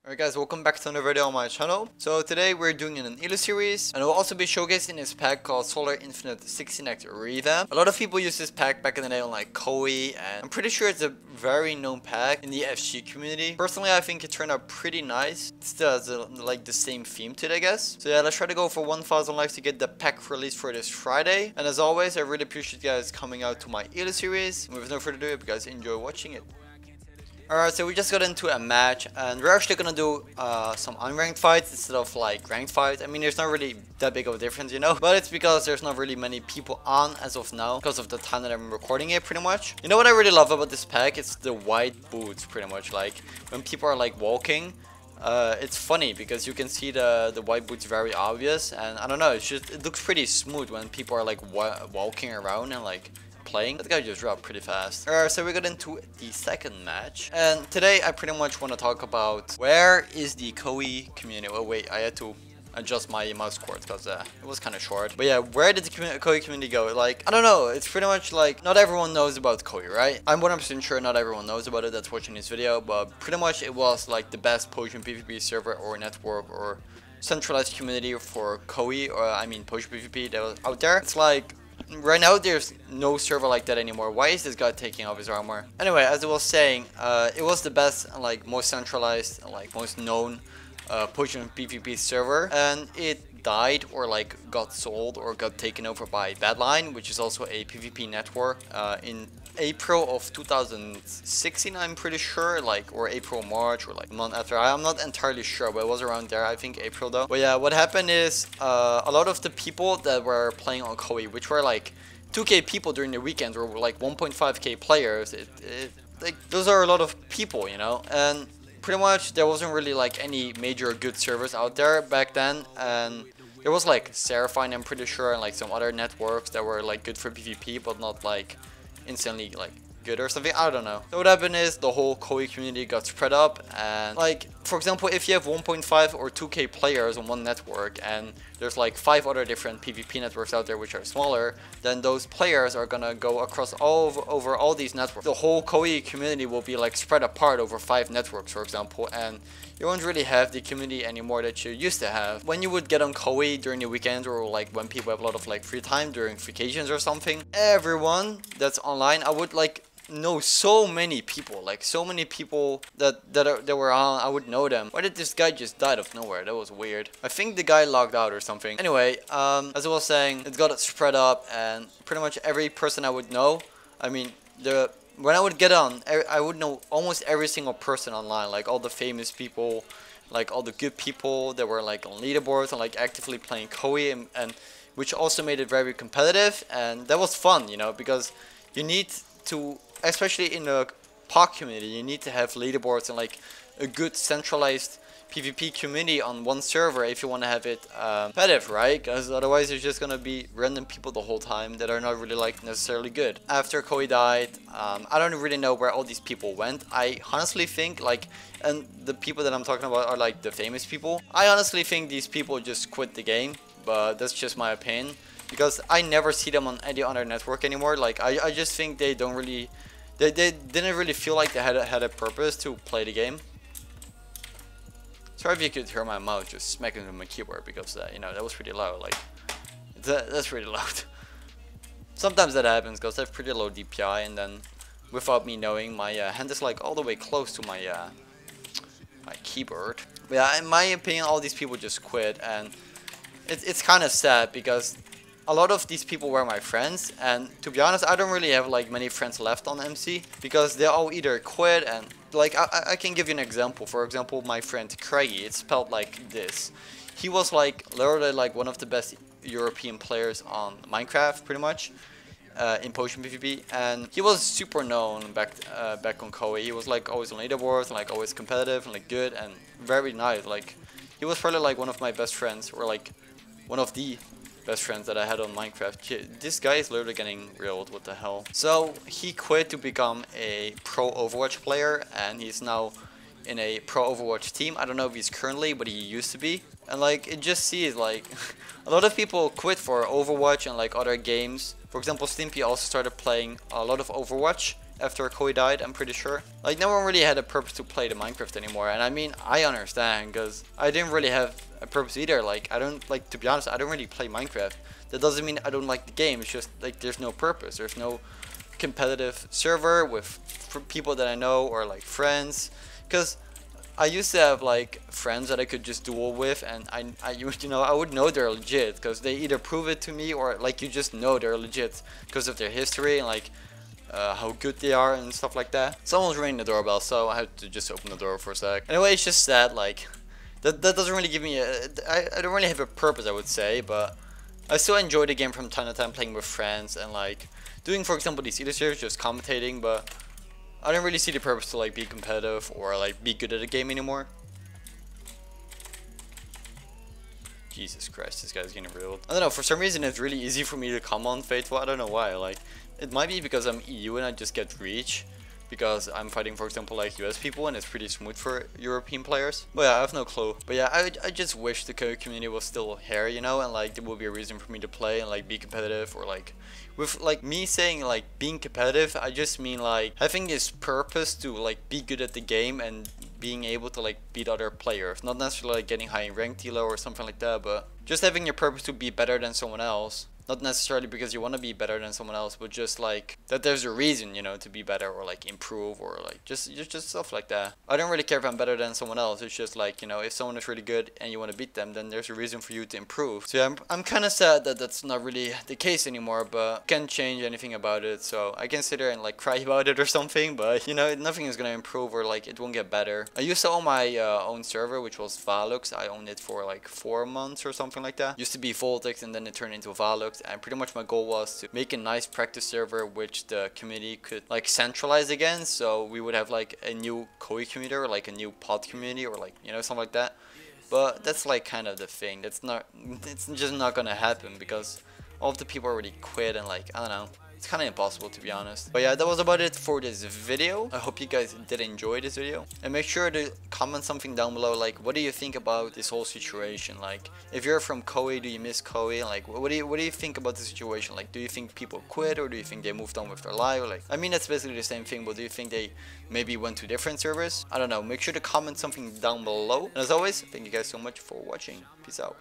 Alright guys, welcome back to another video on my channel. So today we're doing an Elo series, and we'll also be showcasing this pack called Solar Infinite 16x Revamp. A lot of people use this pack back in the day on like Kohi, and I'm pretty sure it's a very known pack in the FG community. Personally, I think it turned out pretty nice. It still has like the same theme to it, I guess. So yeah, let's try to go for 1000 likes to get the pack released for this Friday. And as always, I really appreciate you guys coming out to my Elo series. And with no further ado, I hope you guys enjoy watching it. Alright, so we just got into a match, and we're actually gonna do some unranked fights instead of like ranked fights. I mean, there's not really that big of a difference, you know, but it's because there's not really many people on as of now because of the time that I'm recording it, pretty much. You know what I really love about this pack? It's the white boots, pretty much. Like when people are like walking, it's funny because you can see the white boots very obvious, and I don't know, it looks pretty smooth when people are like walking around and like playing. That guy just dropped pretty fast. Alright, so we got into the second match, and today I pretty much want to talk about where is the Kohi community. Oh wait, I had to adjust my mouse cord because it was kind of short. But yeah, where did the Kohi community go? Like, I don't know, it's pretty much like not everyone knows about Kohi, right? I'm 100% sure not everyone knows about it that's watching this video, but pretty much it was like the best Potion PvP server or network or centralized community for Kohi, or I mean Potion PvP that was out there. It's like right now there's no server like that anymore. Why is this guy taking off his armor? Anyway, as I was saying, it was the best, like most centralized, like most known Potion PvP server, and it died or like got sold or got taken over by Badline, which is also a PvP network, in April of 2016, I'm pretty sure, like, or April, March, or like a month after. I'm not entirely sure, but it was around there. I think April though. But yeah, what happened is a lot of the people that were playing on Kohi, which were like 2k people during the weekend, or like 1.5k players, like those are a lot of people, you know, and pretty much there wasn't really like any major good servers out there back then, and there was like Seraphine, I'm pretty sure, and like some other networks that were like good for PvP, but not like instantly like good or something. I don't know. So what happened is the whole Kohi community got spread up, and like for example, if you have 1.5 or 2k players on one network and there's like 5 other different PvP networks out there which are smaller, then those players are gonna go across over all these networks. The whole Kohi community will be like spread apart over 5 networks, for example, and you won't really have the community anymore that you used to have. When you would get on Kohi during the weekend, or like when people have a lot of like free time during vacations or something, everyone that's online, I would like know so many people, like so many people that were on. I would know them. Why did this guy just die out of nowhere? That was weird. I think the guy logged out or something. Anyway, as I was saying, it got spread up, and pretty much every person I would know, I mean, when I would get on, I would know almost every single person online, like all the famous people, like all the good people that were like on leaderboards and like actively playing Kohi, and which also made it very competitive, and that was fun, you know, because you need to, especially in the POC community, you need to have leaderboards and like a good centralized PvP community on one server if you want to have it competitive, right? Because otherwise there's just gonna be random people the whole time that are not really like necessarily good. After Kohi died, I don't really know where all these people went. I honestly think like, and the people that I'm talking about are like the famous people, I honestly think these people just quit the game, but that's just my opinion, because I never see them on any other network anymore. Like I just think they don't really, they didn't really feel like they had a purpose to play the game. Sorry if you could hear my mouse just smacking into my keyboard, because you know, that was pretty loud. Like that's pretty loud. Sometimes that happens because I have pretty low DPI, and then without me knowing, my hand is like all the way close to my my keyboard. But yeah, in my opinion, all these people just quit, and it's kind of sad because a lot of these people were my friends, and to be honest, I don't really have like many friends left on MC, because they all either quit, and like I can give you an example. For example, my friend Craigie, it's spelled like this. He was like literally like one of the best European players on Minecraft, pretty much, in Potion PvP, and he was super known back on Kohi. He was like always on leaderboards and like always competitive and like good and very nice. Like he was probably like one of my best friends, or like one of the best friends that I had on Minecraft. This guy is literally getting reeled, what the hell. So he quit to become a pro Overwatch player, and he's now in a pro Overwatch team. I don't know if he's currently, but he used to be. And like, it just sees like a lot of people quit for Overwatch and like other games. For example, Stimpy also started playing a lot of Overwatch after Kohi died, I'm pretty sure. Like, no one really had a purpose to play the Minecraft anymore. And I mean, I understand, because I didn't really have a purpose either. Like, I don't, like, to be honest, I don't really play Minecraft. That doesn't mean I don't like the game. It's just, like, there's no purpose. There's no competitive server with people that I know or, like, friends. Because I used to have, like, friends that I could just duel with, and I you know, I would know they're legit because they either prove it to me or, like, you just know they're legit because of their history and, like, how good they are and stuff like that. Someone's ringing the doorbell, so I had to just open the door for a sec. Anyway, it's just that, like, that doesn't really give me I don't really have a purpose, I would say, but I still enjoy the game from time to time, playing with friends and, like, doing, for example, these either series, just commentating, but I don't really see the purpose to, like, be competitive or, like, be good at a game anymore. Jesus Christ, this guy's getting real. I don't know, for some reason it's really easy for me to come on Faithful. I don't know why. Like, it might be because I'm EU and I just get reach, because I'm fighting, for example, like, US people, and it's pretty smooth for European players. But yeah, I have no clue. But yeah, I just wish the Kohi community was still here, you know, and, like, there would be a reason for me to play and, like, be competitive, or, like, with, like, me saying, like, being competitive, I just mean, like, having this purpose to, like, be good at the game and being able to, like, beat other players. Not necessarily, like, getting high in ranked elo or something like that, but just having your purpose to be better than someone else. Not necessarily because you want to be better than someone else, but just, like, that there's a reason, you know, to be better, or, like, improve, or, like, just stuff like that. I don't really care if I'm better than someone else. It's just, like, you know, if someone is really good and you want to beat them, then there's a reason for you to improve. So yeah, I'm kind of sad that that's not really the case anymore, but can't change anything about it. So I can sit there and, like, cry about it or something, but, you know, nothing is gonna improve, or, like, it won't get better. I used to own my own server, which was Valux. I owned it for, like, 4 months or something like that. Used to be Voltex, and then it turned into Valux, and pretty much my goal was to make a nice practice server which the community could, like, centralize again, so we would have, like, a new Kohi community, or, like, a new pod community, or, like, you know, something like that. But that's, like, kind of the thing. It's just not gonna happen, because all of the people already quit, and, like, I don't know, it's kind of impossible, to be honest. But yeah, that was about it for this video. I hope you guys did enjoy this video, and make sure to comment something down below, like, what do you think about this whole situation? Like, if you're from Kohi, do you miss Kohi? Like, what do you think about the situation? Like, do you think people quit, or do you think they moved on with their life? Like, I mean, that's basically the same thing, but do you think they maybe went to different servers? I don't know. Make sure to comment something down below, and as always, thank you guys so much for watching. Peace out.